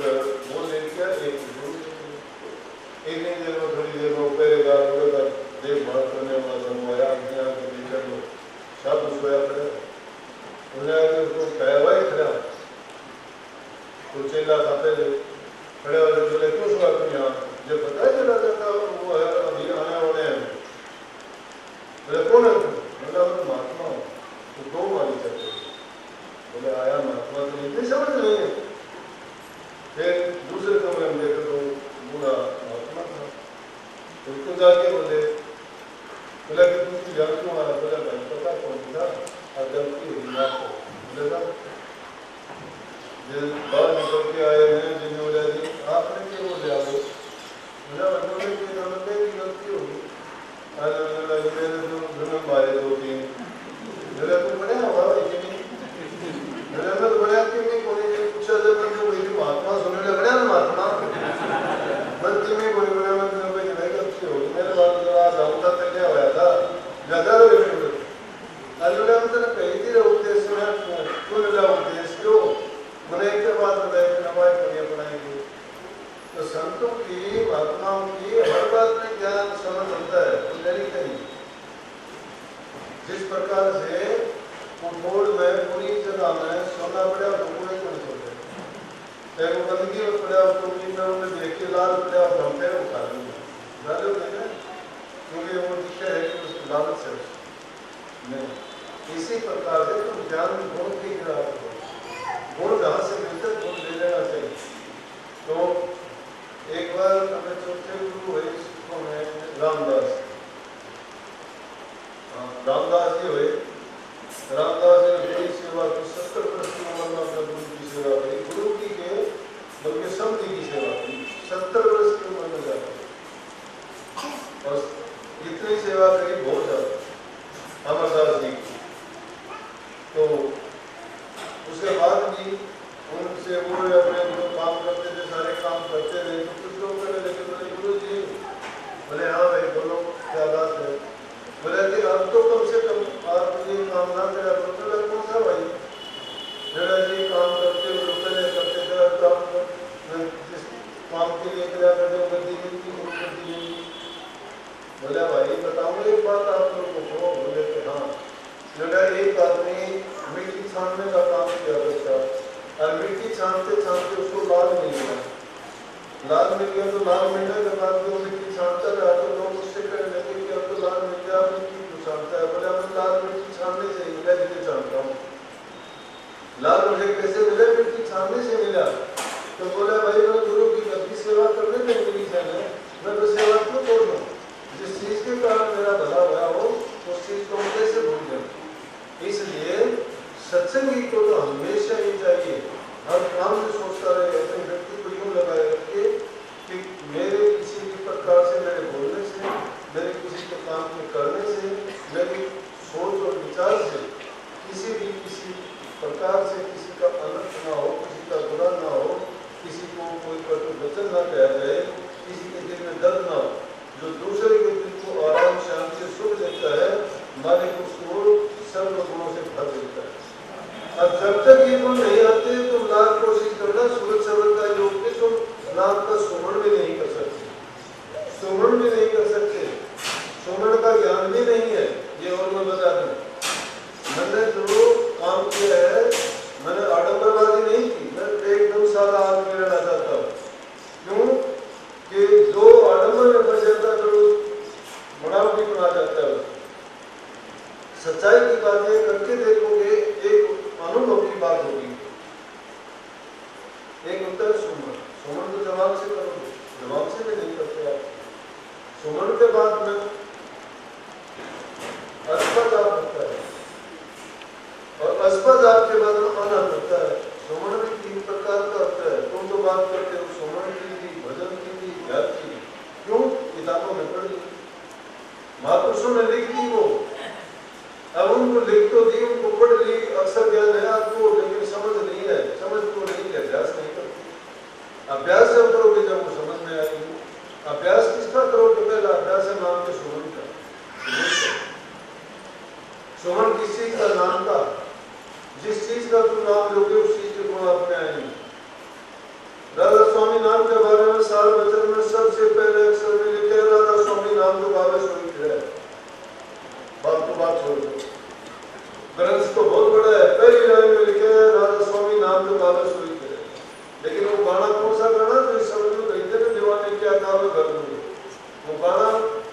वो ले लिया, एक नहीं देर में थोड़ी देर में पहले देखभाल करने वाला समूह आया, सब सोया पड़े, उन्हें आगे उसको कहा भाई खड़ा, तो चेला था पहले खड़े वाले बोले क्यों सोया तुम यहाँ, जो पता है चला जाता वो है अभी आने वाले हैं। बोले कौन है तुम? मतलब महात्मा हो। तो दो मानी चाहते, बोले आया महात्मा तो नहीं समझ नहीं है। फिर दूसरे कमरे में देखो तो बूढ़ा महात्मा था, उसको जाके बोले कि तुमकी जान क्यों आ रहा? बोला भाई पता कौन था, और गलती हुई आपको। बोले बाहर निकल के आए हैं जिन्हें बोला जी आपने क्यों बोले आओ? बोला बोले कि नमस्ते की गलती होगी, मैंने तो जुनून मारे दो तीन। बोला तुम बड़े हवा भाई कि नहीं? बोला मैं तो बड़े कि नहीं कोई पूछा जब मैंने कोई महात्मा सुनने लग रहा है महात्मा बल्कि मैं कोई बोला मैं तुम्हें कोई नहीं गलती होगी, मेरे बात जो आज हम तक क्या होया था ज्यादा लोग अल्लाह ने तो कही थी उपदेश में कुल ला उपदेश क्यों बोले एक के बाद बताए नवाई करिए बनाएंगे। तो संतों की महात्माओं की हर बात में ज्ञान समझ होता है, नहीं कहीं जिस प्रकार से फुटबॉल में पूरी जगह में सोना पड़ा तो पूरे को नहीं सोते, चाहे वो गंदगी में पड़ा तो उन्हें देख के लाल पड़ा और हम पे उठा लेंगे ना, क्योंकि वो दिखता है कि उसकी लालच है नहीं। इसी प्रकार से तुम ज्ञान गुण की गिरावट हो, गुण जहाँ से मिलते गुण ले लेना चाहिए। तो एक बार हमें चौथे गुरु हुए सिखों में रामदास जी हुए। रामदास जी ने सेवा की 70 वर्ष की उम्र में अपने गुरु की सेवा की, गुरु की के बल्कि समझी की सेवा की 70 वर्ष की उम्र में जाकर। और इतनी सेवा करी बहुत ज्यादा अमरदास जी की। तो उसके बाद भी उनसे वो अपने जो काम करते थे सारे काम करते रहे। तो कुछ लोग बोले, लेकिन बोले गुरु जी, बोले हाँ भाई बोलो क्या बात है। बोले कि अब तो कम से कम आप ये काम ना करा करो। तो कौन सा भाई, मेरा जी काम करते हुए रुपये नहीं करते थे, अब तो आप जिस काम के लिए क्या करते हो गद्दी मिलती वो गद्दी नहीं। बोले भाई बताऊँ एक बात आप लोगों को। बोले कि हाँ। बोला एक आदमी मिट्टी छानने का काम किया करता, और मिट्टी छानते छानते उसको लाल मिल गया। लाल मिल गया तो लाल मिलने के बाद वो मिट्टी छानता रहा। तो लोग उससे कहने लगे कि अब तो लाल मिल गया, मिट्टी क्यों छानता है। बोले मैं लाल मिट्टी छानने से मिला जिसे छानता हूँ। लाल मुझे कैसे मिला, मिट्टी छानने से मिला। तो बोला भाई मैं गुरु की गद्दी सेवा करने में मिली है, मैं तो सेवा क्यों छोड़ दूँ। जिस चीज के कारण मेरा भला हुआ हो उस चीज को कैसे भूल जाऊँ। इसलिए सत्संगी को तो हमेशा ही चाहिए, हर काम में सोचता रहे, अपने व्यक्ति को यूं लगाए रखे कि मेरे किसी भी प्रकार से, मेरे बोलने से, मेरे किसी के काम में करने से, मेरी सोच और विचार से किसी प्रकार से किसी का अनर्थ ना हो, किसी का बुरा ना हो, किसी को कोई कटु वचन ना कहा जाए, किसी के दिल में दर्द ना हो। जो दूसरे के दिल को आराम शांति से सुख देता है, मालिक उसको सर्व गुणों से भर देता है। अब जब तक ये गुण नहीं आते तुम लाख कोशिश करना सूरज शब्द का योग के तुम नाम का सुमरण भी नहीं कर सकते, सुमरण भी नहीं कर सकते, सुमरण का ज्ञान भी नहीं है। ये और मैं बता दूं, मैंने जो काम किया है मैंने आडंबरबाजी नहीं की, मैं एकदम सादा आदमी रहना चाहता हूँ। क्यों कि जो आडंबर में फंस जाता है तो बनावटी बना जाता है। सच्चाई की बात है, करके देखोगे एक अनुभव की बात होगी। एक होता है सुमन, सुमन तो जवाब से करोगे, जवाब से भी नहीं करते आप। सुमन के बाद में अस्पताल होता है, और अस्पताल के बाद में अनंत होता है। सुमन भी 3 प्रकार का होता है। तुम तो बात करते हो सुमन की थी, भजन की थी, ध्यान की, क्यों किताबों में पढ़ ली, महापुरुषों ने लिख दी वो। अब उनको लिख तो दी, उनको पढ़ ली, अक्सर ज्ञान है आपको, लेकिन समझ नहीं है, समझ को नहीं है, अभ्यास नहीं करते। अभ्यास जब करोगे जब वो समझ में आएगी। अभ्यास किसका करोगे, पहला अभ्यास है नाम के सुमन का। सुमन किस चीज का, नाम का। जिस चीज का तुम नाम लोगे उस चीज के गुण आप में आएंगे। राधा स्वामी नाम के बारे में सार वचन में सबसे पहले अक्षर में लिखे राधा स्वामी नाम तो बाबे स्वरूप है। बात तो बात छोड़ दो, ग्रंथ तो बहुत बड़ा है, पहली लाइन में लिखे राधा स्वामी नाम तो बाबे स्वरूप है। लेकिन वो गाना कौन सा गाना जो समझ में कहते थे दीवाने क्या काम कर दूंगे, वो गाना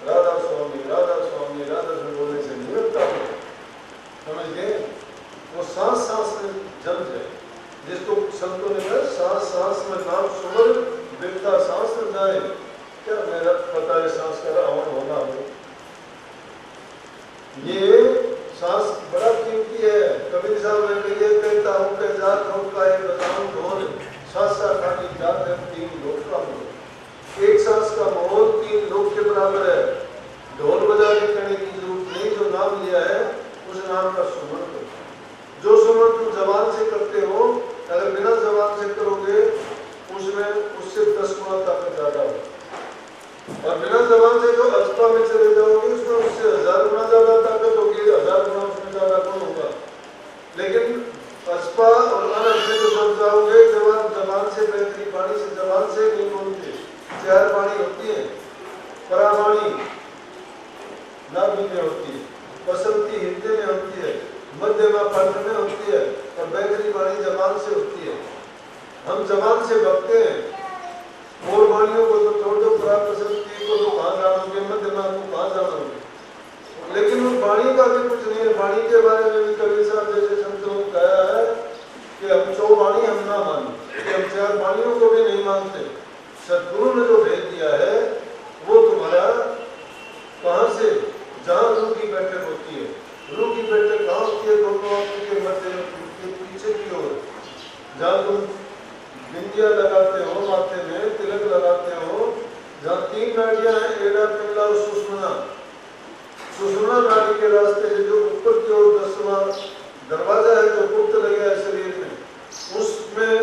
राधा स्वामी राधा स्वामी राधा से बोलने से नहीं लगता, समझ गए। वो सांस सांस में जम जाए, जिसको संतों ने कहा सांस सांस में नाम सुमर बिकता सांस में जाए। क्या मेरा पता है सांस का रावण होना हो, ये सांस बड़ा कीमती है। कबीर साहब ने कही कहता हूँ कि जात हो का एक बताऊं ढोल, सांस सा खाली जात है 3 लोक का मोल। एक सांस का मोल 3 लोक के बराबर है। ढोल बजा के कहने की जरूरत नहीं, जो नाम लिया है उस नाम का सुमन करो। जो सुमन तुम जबान से करते हो, अगर बिना जबान से करोगे उसमें उससे 10 गुना ताकत ज्यादा हो, और बिना जबान से जो अजपा में चले जाओगे उसमें उससे 1000 गुना ज्यादा ताकत होगी, 1000 गुना उसमें ज्यादा गुण होगा। लेकिन अजपा और अनंत से जो बन जाओगे, जब आप जबान से बेहतरी पानी से जबान से नहीं बोलते, 4 वाणी होती है, परावाणी नाभि में होती है, बसंती हृदय में होती है, मध्यमा कंठ में होती है, और बेहतरी वाणी जबान से होती है। हम जबान से बकते हैं, और वाणियों को तो छोड़ दो, बसंती को तो कहाँ जानोगे, मध्यमा को कहाँ जानोगे। लेकिन उस वाणी का भी कुछ नहीं है। वाणी के बारे में भी कबीर साहब जैसे संतों ने कहा है कि हम 4 वाणी हम ना माने, कि हम 4 वाणियों को भी नहीं मानते। सदगुरु ने जो भेज दिया है वो तुम्हारा कहाँ से, जहाँ रूह की बैठक होती है, रूह की बैठक कहाँ होती है, दोनों आंखों के मध्य में पीछे की ओर, जहाँ तुम बिंदिया लगाते हो, माथे में तिलक लगाते हो, जहाँ 3 नाड़ियां हैं, एड़ा, पिंगला और सुषुम्ना, नाड़ी के रास्ते से जो ऊपर की ओर 10वां दरवाजा है जो गुप्त लगे है शरीर में, उसमें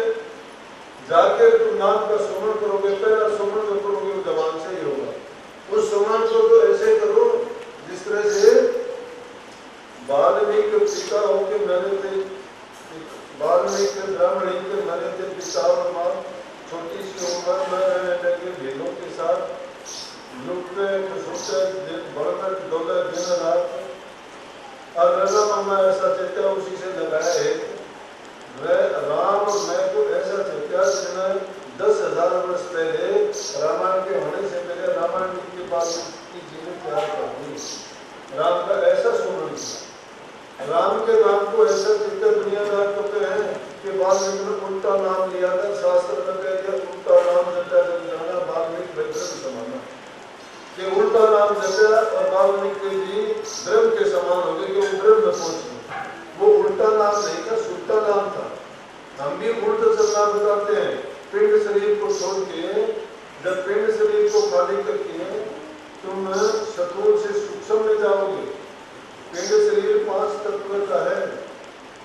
जाके तुम नाक का सुमन करोगे, पहला सुमन जो करोगे वो जबान से ही होगा। उस सुमन को तो ऐसे करो जिस तरह से वाल्मीकि पिता होके मैंने थे, वाल्मीकि ब्राह्मणी के मैंने थे पिता और माँ छोटी सी उम्र में रहने लगे भेदों के साथ, लुटते खसुटते बढ़कर डोले दिन रात, और रजा मामा ऐसा चेता उसी से लगाया है। वह राम मैं को ऐसा चेता जिन्हें 10,000 वर्ष पहले रामायण के होने से पहले रामायण के बाद की जीवन तैयार कर दी। राम का ऐसा सुमरण किया, राम के नाम को ऐसा चेता दुनियादार कहते हैं कि वाल्मीकि ने उल्टा नाम लिया था, शास्त्र में कह दिया उल्टा नाम जपा जब जाना वाल्मीकि ब्रह्म समाना, कि उल्टा नाम जपा और वाल्मीकि जी ब्रह्म के समान हो गए कि वो ब्रह्म में पहुंच गए। वो उल्टा नाम नहीं था, सुल्टा नाम था। हम भी उल्टा चलना बताते हैं, पिंड शरीर को छोड़ के, जब पिंड शरीर को खाली करके तुम स्थूल से सूक्ष्म में जाओगे। पिंड शरीर 5 तत्व का है,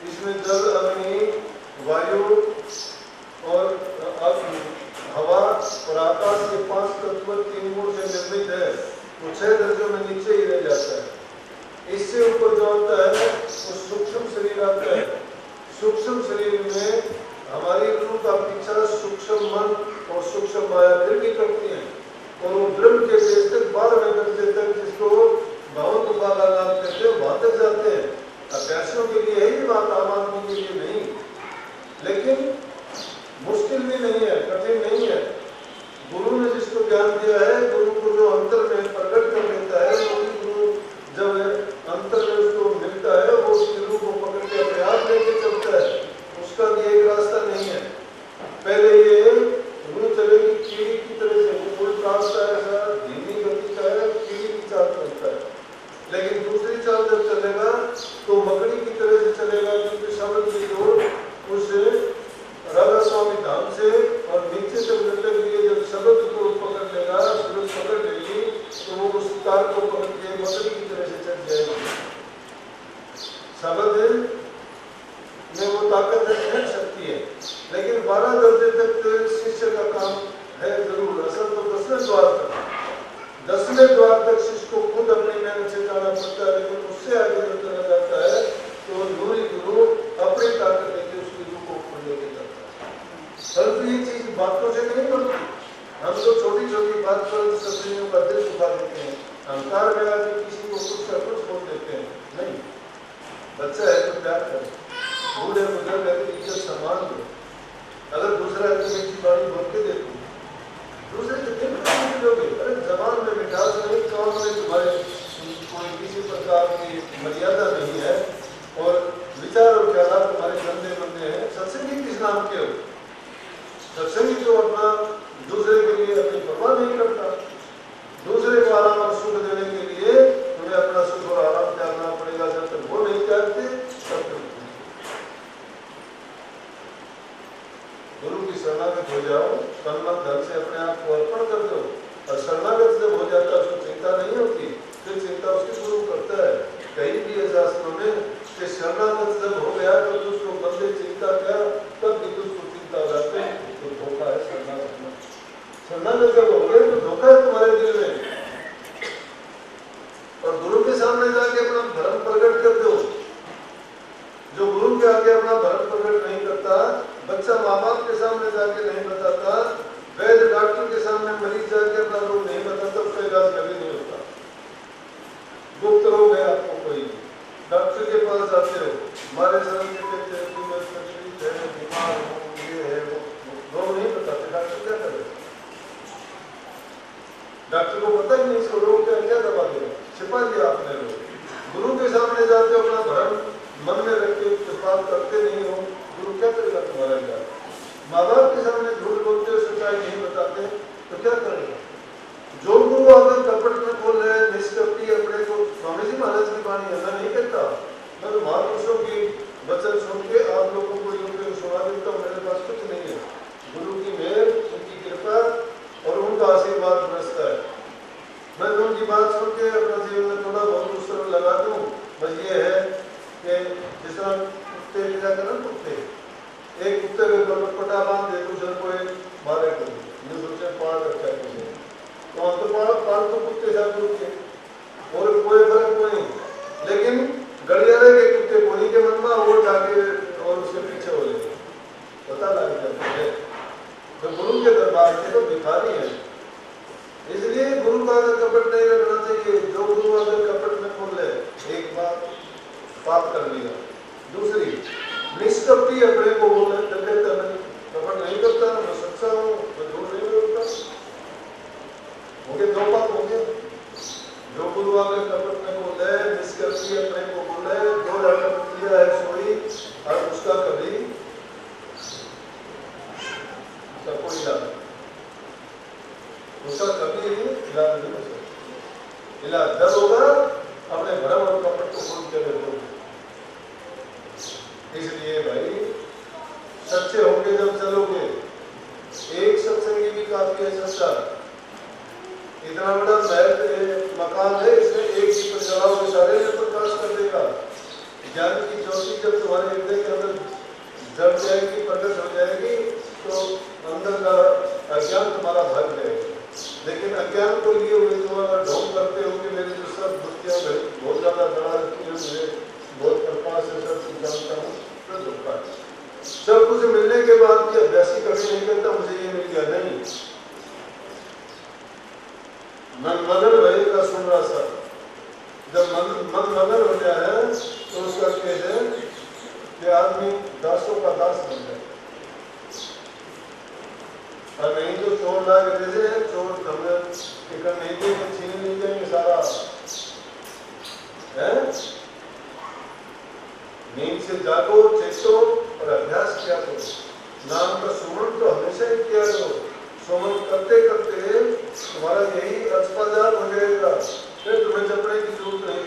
इसमें जल अग्नि वायु और हवा और आकाश के 5 तत्व 3 गुण से निर्मित है। वो 6 दर्जों में नीचे ही रह जाता है। इससे ऊपर जो होता है वो सूक्ष्म शरीर आता है। सूक्ष्म शरीर में हमारी रूह का पीछा सूक्ष्म मन और सूक्ष्म माया फिर भी करती है, और वो ब्रह्म के देश तक 12वें दर्जे तक, जिसको भवन वाला नाम कहते हैं, वहां तक जाते हैं। अभ्यासियों के लिए यही बात, आम आदमी के लिए नहीं, लेकिन मुश्किल भी नहीं है, कठिन नहीं है। गुरु ने जिसको ज्ञान दिया है, गुरु को जो अंतर में प्रकट कर देता है, वही गुरु जब अंतर में उसको मिलता है वो उसकी रूह को पकड़ के अपने आप लेके चलता है। उसका भी एक रास्ता नहीं है। पहले ये रूह चलेगी कीड़ी की तरह से, वो कोई रास्ता ऐसा धीमी गति का है, कीड़ी की चाल चलता है। लेकिन दूसरी चाल जब चलेगा तो मकड़ी की तरह से चलेगा, क्योंकि शब्द की जोर उस राधा स्वामी धाम से और नीचे तक मिलने के लिए जब शब्द को पकड़ लेगा, सूरज पकड़ लेगी, तो वो उस तार को पकड़ के मकड़ी की तरह से चल जाएगी। शब्द में वो ताकत है, शक्ति है, लेकिन 12 दर्जे तक शिष्य का काम है जरूर। असल तो 10वें द्वार तक, 10वें द्वार तक शिष्य को खुद अपनी मेहनत से जाना पड़ता है, लेकिन उससे आगे जब चला जाता है तो नूरी गुरु अपनी ताकत लेके उसकी रूह को ऊपर लेके जाता है। परंतु ये चीज बातों से नहीं बनती। हम तो छोटी छोटी बात पर सत्संगियों का दिल दुखा देते हैं, अहंकार में आके किसी को कुछ का कुछ बोल देते हैं। नहीं, बच्चा है तो प्यार करें, बूढ़े बुजुर्ग है तो इज्जत सम्मान दो। अगर दूसरा है तो मीठी बाणी बोल के देखो, दूसरे के दिल में मिलोगे। अरे जबान में मिठास नहीं, कान में तुम्हारे कोई किसी प्रकार की मर्यादा नहीं है, और विचार और ख्याल तुम्हारे गंदे बंदे हैं। सत्संगी किस नाम के हो? सत्संगी तो अपना दूसरे के लिए अपनी परवाह नहीं करता। दूसरे को आराम और सुख देने के लिए तुम्हें अपना सुख और आराम त्यागना पड़ेगा। जब तक वो नहीं त्यागते तब तक गुरु की शरणागत हो जाओ, तन मन धन से अपने आप को अर्पण कर दो। और शरणागत जब हो जाता है उसको चिंता नहीं होती, फिर चिंता उसकी गुरु करता है। कहीं भी शास्त्रों में कि शरणागत जब हो गया तो उसको बंदे चिंता क्या, तब भी उसको चिंता जाते हैं, तो धोखा है शरणागत में। शरणागत जब हो गए तो धोखा है तुम्हारे दिल में। और गुरु के सामने जाके अपना धर्म प्रकट कर दो। जो गुरु के आगे अपना धर्म प्रकट नहीं करता, बच्चा माँ बाप के सामने जाके नहीं बताता, वैद्य डॉक्टर के सामने मरीज जाके अपना रोग नहीं बताता, उसका इलाज कभी नहीं होता। गुप्त रोग है आपको कोई, डॉक्टर के पास जाते हो, हमारे शरण के कहते हैं कि मैं तकलीफ है, बीमार हूँ, ये है वो, रोग नहीं बताते। डॉक्टर क्या करे? डॉक्टर को पता ही नहीं इसको रोग क्या दवा देगा, छिपा दिया आपने रोग। गुरु के सामने जाते हो, अपना धर्म मन में रख के बात करते नहीं हो, गुरु क्या करेगा तुम्हारा इलाज? माँ बाप के सामने झूठ बोलते हो, सच्चाई नहीं बताते, तो क्या करेगा? जो गुरु अगर कपट में बोल रहे हैं, निष्कपटी अपने को, स्वामी जी महाराज की वाणी है, मैं नहीं कहता, मैं तो महापुरुषों की वचन सुन के आप लोगों को सुना देता हूँ। मेरे पास कुछ नहीं है, गुरु की मेहर, उनकी कृपा और उनका आशीर्वाद बरसता है। मैं तो उनकी बात सुन के अपना जीवन में थोड़ा बहुत उसमें लगा लेकिन गलियारे के कुत्ते कोनी के मन में वो जाके और उसके पीछे हो लेते, पता लग जाता है तो गुरु के दरबार में तो भिखारी है। इसलिए गुरु का अगर कपट नहीं रखना चाहिए। जो गुरु अगर कपट में खोल ले, एक बार पाप कर लिया। दूसरी, निष्कपटी अपने को बोले तो कहता मैं कपट नहीं करता, मैं सच्चा हूँ, मैं झूठ नहीं बोलता, हो गए दो पाप हो गए। जो गुरु अगर कपट में बोले, निष्कपटी अपने को बोले, जो रटक किया है सोई और उसका कभी सबको इलाज, उसका कभी इलाज नहीं हो सकता। इलाज जब होगा अपने भ्रम और कपट को खोल के देखो। इसलिए भाई सच्चे होके जब चलोगे, एक सत्संगी भी काफी है सच्चा। इतना बड़ा महल मकान है, इसमें एक दीपक जलाओगे सारे में प्रकाश कर देगा। ज्ञान की ज्योति जब तुम्हारे हृदय के अंदर जल जाएगी, प्रकट हो जाएगी, तो अंदर का अज्ञान तुम्हारा भाग जाएगा। लेकिन अज्ञान को लिए हुए तुम अगर ढोंग करते हो कि मेरी जो सब बुद्धियां बहुत ज्यादा बड़ा रखी है, मुझे बहुत प्रकाश है, सब कुछ जानता हूँ, तो धोखा है। सब कुछ मिलने के बाद भी अभ्यासी कभी नहीं कहता मुझे ये मिल गया, नहीं। मन मगन रहेगा सुन रहा सब। जब मन मगन हो जाए तो उसका कहते हैं कि आदमी दासों का दास बन जाए। और नहीं तो चोर लाग जैसे चोर हमने टिकट नहीं दे तो छीन नहीं जाएंगे सारा है। नींद से जागो, चेतो और अभ्यास किया करो। नाम का सुमन तो हमेशा ही किया करो। सुमन करते करते तुम्हारा यही अस्पताल हो जाएगा, फिर तुम्हें जपने की जरूरत नहीं